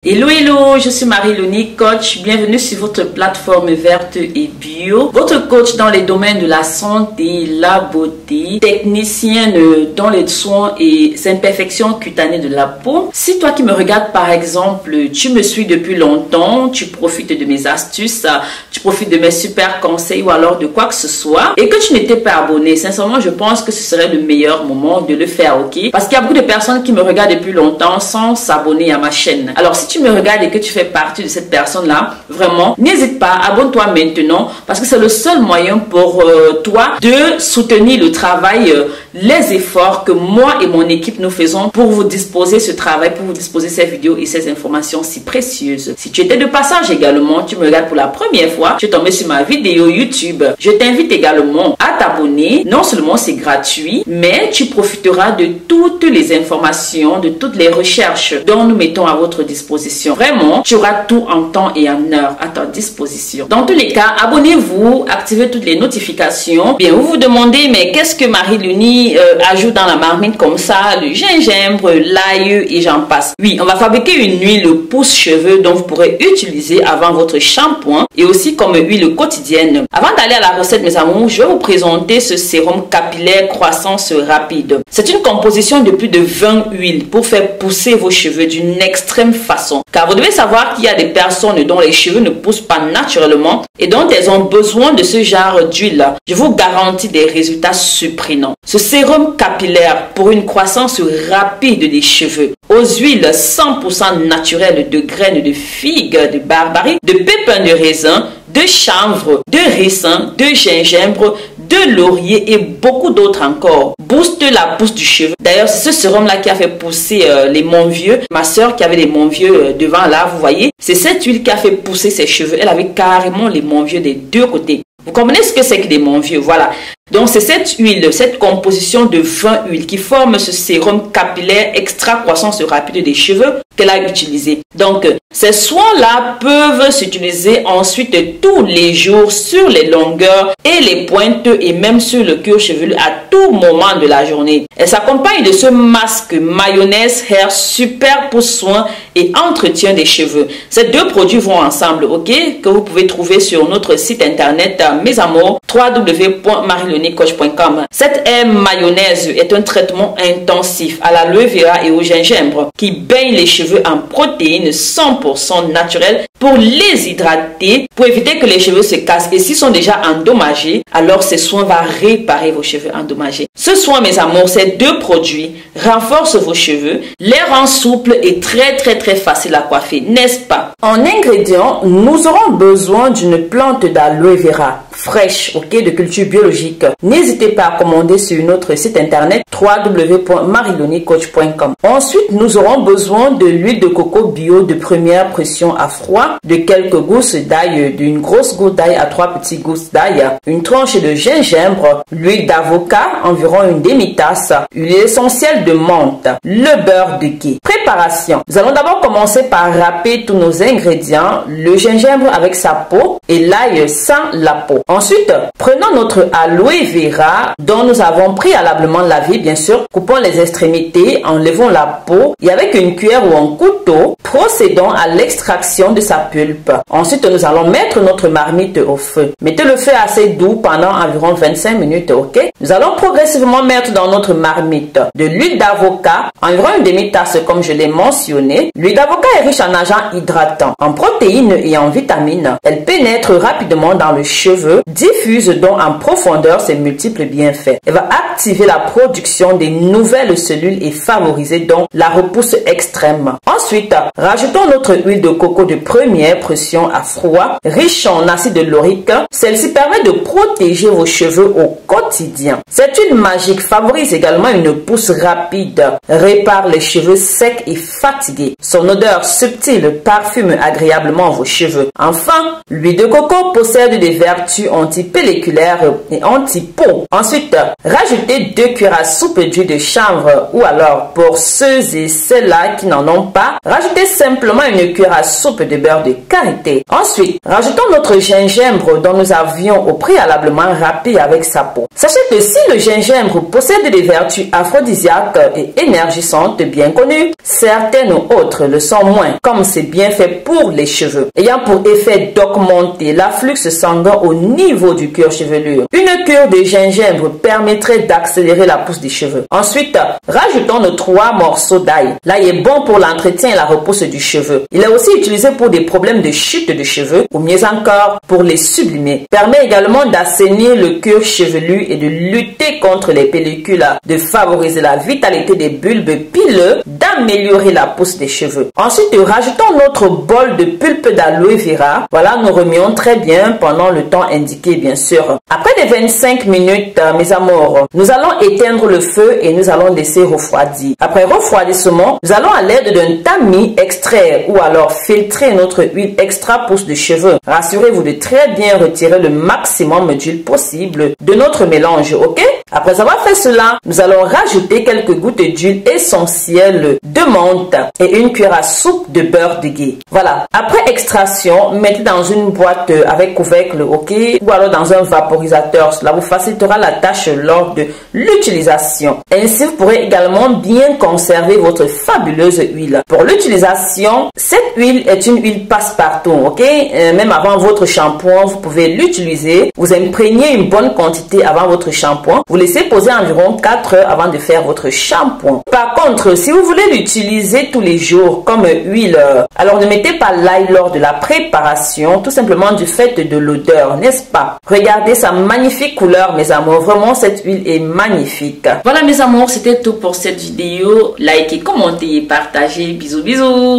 Hello, hello, je suis Marie-Léonie, coach. Bienvenue sur votre plateforme verte et bio. Votre coach dans les domaines de la santé, la beauté, technicienne dans les soins et imperfections cutanées de la peau. Si toi qui me regardes par exemple, tu me suis depuis longtemps, tu profites de mes astuces, tu profites de mes super conseils ou alors de quoi que ce soit et que tu n'étais pas abonné, sincèrement, je pense que ce serait le meilleur moment de le faire, ok? Parce qu'il y a beaucoup de personnes qui me regardent depuis longtemps sans s'abonner à ma chaîne. Alors, si tu me regardes et que tu fais partie de cette personne-là, vraiment, n'hésite pas, abonne-toi maintenant parce que c'est le seul moyen pour toi de soutenir le travail, les efforts que moi et mon équipe nous faisons pour vous disposer ce travail, pour vous disposer ces vidéos et ces informations si précieuses. Si tu étais de passage également, tu me regardes pour la première fois, tu es tombé sur ma vidéo YouTube, je t'invite également à t'abonner. Non seulement c'est gratuit, mais tu profiteras de toutes les informations, de toutes les recherches dont nous mettons à votre disposition. Vraiment, tu auras tout en temps et en heure à ta disposition. Dans tous les cas, abonnez-vous, activez toutes les notifications. Bien, vous vous demandez, mais qu'est-ce que Marie-Léonie ajoute dans la marmite comme ça? Le gingembre, l'ail et j'en passe. Oui, on va fabriquer une huile pousse-cheveux dont vous pourrez utiliser avant votre shampoing et aussi comme huile quotidienne. Avant d'aller à la recette, mes amours, je vais vous présenter ce sérum capillaire croissance rapide. C'est une composition de plus de 20 huiles pour faire pousser vos cheveux d'une extrême façon. Car vous devez savoir qu'il y a des personnes dont les cheveux ne poussent pas naturellement et dont elles ont besoin de ce genre d'huile. Je vous garantis des résultats surprenants. Ce sérum capillaire pour une croissance rapide des cheveux aux huiles 100% naturelles de graines de figues, de barbarie, de pépins de raisin, de chanvre, de ricin, de gingembre, de laurier et beaucoup d'autres encore. Booste la pousse du cheveu. D'ailleurs, c'est ce sérum-là qui a fait pousser les Monvieux. Ma soeur qui avait les Monvieux devant là, vous voyez, c'est cette huile qui a fait pousser ses cheveux. Elle avait carrément les Monvieux des deux côtés. Vous comprenez ce que c'est que des Monvieux? Voilà. Donc, c'est cette huile, cette composition de 20 huiles qui forme ce sérum capillaire extra croissance rapide des cheveux qu'elle a utilisé. Donc, ces soins-là peuvent s'utiliser ensuite tous les jours sur les longueurs et les pointes et même sur le cuir chevelu à tout moment de la journée. Elle s'accompagne de ce masque mayonnaise hair super pour soin et entretien des cheveux. Ces deux produits vont ensemble, ok? Que vous pouvez trouver sur notre site internet, mes amours, www.marieleoniecoach.com. Cette hair mayonnaise est un traitement intensif à l'aloe vera et au gingembre qui baigne les cheveux en protéines 100% naturelles pour les hydrater, pour éviter que les cheveux se cassent. Et s'ils sont déjà endommagés, alors ce soin va réparer vos cheveux endommagés. Ce soin, mes amours, ces deux produits renforcent vos cheveux, les rend souples et très facile à coiffer, n'est-ce pas? En ingrédients, nous aurons besoin d'une plante d'aloe vera fraîche, ok, de culture biologique. N'hésitez pas à commander sur notre site internet www.marieleoniecoach.com. Ensuite, nous aurons besoin de l'huile de coco bio de première pression à froid, de quelques gousses d'ail, d'une grosse goutte d'ail à 3 petites gousses d'ail, une tranche de gingembre, l'huile d'avocat, environ une demi-tasse, l'huile essentielle de menthe, le beurre de quai. Préparation. Nous allons d'abord commencer par râper tous nos ingrédients, le gingembre avec sa peau et l'ail sans la peau. Ensuite, prenons notre aloe vera dont nous avons préalablement lavé, bien sûr, coupons les extrémités, enlevons la peau et avec une cuillère ou un couteau, procédons à l'extraction de sa pulpe. Ensuite, nous allons mettre notre marmite au feu. Mettez le feu assez doux pendant environ 25 minutes, ok? Nous allons progressivement mettre dans notre marmite de l'huile d'avocat, environ une demi-tasse comme je l'ai mentionné. L'huile d'avocat est riche en agents hydratants, en protéines et en vitamines. Elle pénètre rapidement dans le cheveu, diffuse donc en profondeur ses multiples bienfaits. Elle va activer la production des nouvelles cellules et favoriser donc la repousse extrême. Ensuite, rajoutons notre huile de coco de première pression à froid, riche en acide laurique. Celle-ci permet de protéger vos cheveux au quotidien. Cette huile magique favorise également une pousse rapide, répare les cheveux secs et fatigués. Son odeur subtile parfume agréablement vos cheveux. Enfin, l'huile de coco possède des vertus antipelliculaires et anti-peau. Ensuite, rajoutez 2 cuillères à soupe d'huile de chanvre ou alors pour ceux et celles-là qui n'en ont pas, rajoutez simplement une cuillère à soupe de beurre de karité. Ensuite, rajoutons notre gingembre dont nous avions au préalablement râpé avec sa peau. Sachez que si le gingembre possède des vertus aphrodisiaques et énergisantes bien connues, certaines autres le sont moins, comme c'est bien fait pour les cheveux, ayant pour effet d'augmenter l'afflux sanguin au niveau du cuir chevelu. Une cure de gingembre permettrait d'accélérer la pousse des cheveux. Ensuite, rajoutons nos 3 morceaux d'ail. L'ail est bon pour l'entretien et la repousse du cheveu. Il est aussi utilisé pour des problèmes de chute de cheveux ou mieux encore pour les sublimer. Permet également d'assainir le cuir chevelu et de lutter contre les pellicules, de favoriser la vitalité des bulbes pileux, d'améliorer la pousse des cheveux. Ensuite, rajoutons notre bol de pulpe d'aloe vera. Voilà, nous remuons très bien pendant le temps indiqué, bien sûr. Après les 25 minutes, mes amours, nous allons éteindre le feu et nous allons laisser refroidir. Après refroidissement, nous allons à l'aide d'un tamis extraire ou alors filtrer notre huile extra pousse de cheveux. Rassurez-vous de très bien retirer le maximum d'huile possible de notre mélange, ok? Après avoir fait cela, nous allons rajouter quelques gouttes d'huile essentielle de menthe et une cuillère à soupe de beurre de ghee. Voilà. Après extraction, mettez dans une boîte avec couvercle, ok? Ou alors dans un vaporisateur. Cela vous facilitera la tâche lors de l'utilisation. Ainsi, vous pourrez également bien conserver votre fabuleuse huile. Pour l'utilisation, cette huile est une huile passe-partout, ok? Même avant votre shampoing, vous pouvez l'utiliser. Vous imprégnez une bonne quantité avant votre shampoing. Vous laissez poser environ 4 heures avant de faire votre shampoing. Par contre, si vous voulez l'utiliser tous les jours comme huile, alors ne mettez pas l'ail lors de la préparation, tout simplement du fait de l'odeur, n'est-ce pas? Regardez sa magnifique couleur, mes amours. Vraiment, cette huile est magnifique. Voilà, mes amours, c'était tout pour cette vidéo. Likez, commentez et partagez. Bisous, bisous.